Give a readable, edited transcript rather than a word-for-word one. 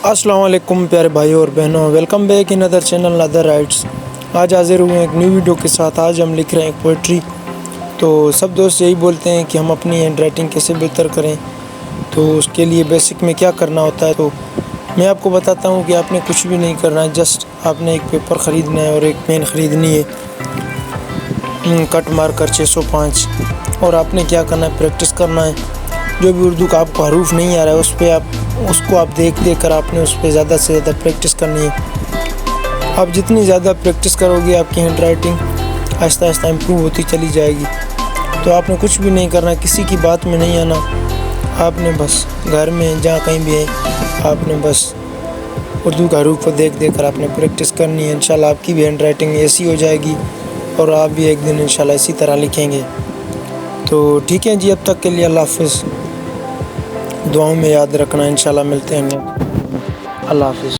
السلام علیکم پیارے بھائیوں اور بہنوں، welcome back in other channel other rights. آج حاضر ہوئے ہیں ایک نیو ویڈیو کے ساتھ۔ آج ہم لکھ رہے ہیں ایک پوئٹری۔ تو سب دوست یہی بولتے ہیں کہ ہم اپنی ہینڈ رائٹنگ کیسے بہتر کریں، تو اس کے لیے بیسک میں کیا کرنا ہوتا ہے۔ تو میں آپ کو بتاتا ہوں کہ آپ نے کچھ بھی نہیں کرنا ہے، جسٹ آپ نے ایک پیپر خریدنا ہے اور ایک پین خریدنی ہے، کٹ مارکر 605، اور آپ نے کیا کرنا ہے، پریکٹس کرنا ہے۔ جو بھی اردو کا آپ کو حروف نہیں آ رہا ہے اس کو آپ دیکھ کر آپ نے اس پہ زیادہ سے زیادہ پریکٹس کرنی ہے۔ آپ جتنی زیادہ پریکٹس کرو گے آپ کی ہینڈ رائٹنگ آہستہ آہستہ امپروو ہوتی چلی جائے گی۔ تو آپ نے کچھ بھی نہیں کرنا، کسی کی بات میں نہیں آنا، آپ نے بس گھر میں جہاں کہیں بھی ہے آپ نے بس اردو کا حروف کو دیکھ کر آپ نے پریکٹس کرنی ہے۔ انشاءاللہ آپ کی بھی ہینڈ رائٹنگ ایسی ہو جائے گی اور آپ بھی ایک دن انشاءاللہ اسی طرح لکھیں گے۔ تو ٹھیک ہے جی، اب تک کے لیے اللہ حافظ۔ دعاؤں میں یاد رکھنا، انشاءاللہ ملتے ہیں۔ اللہ حافظ۔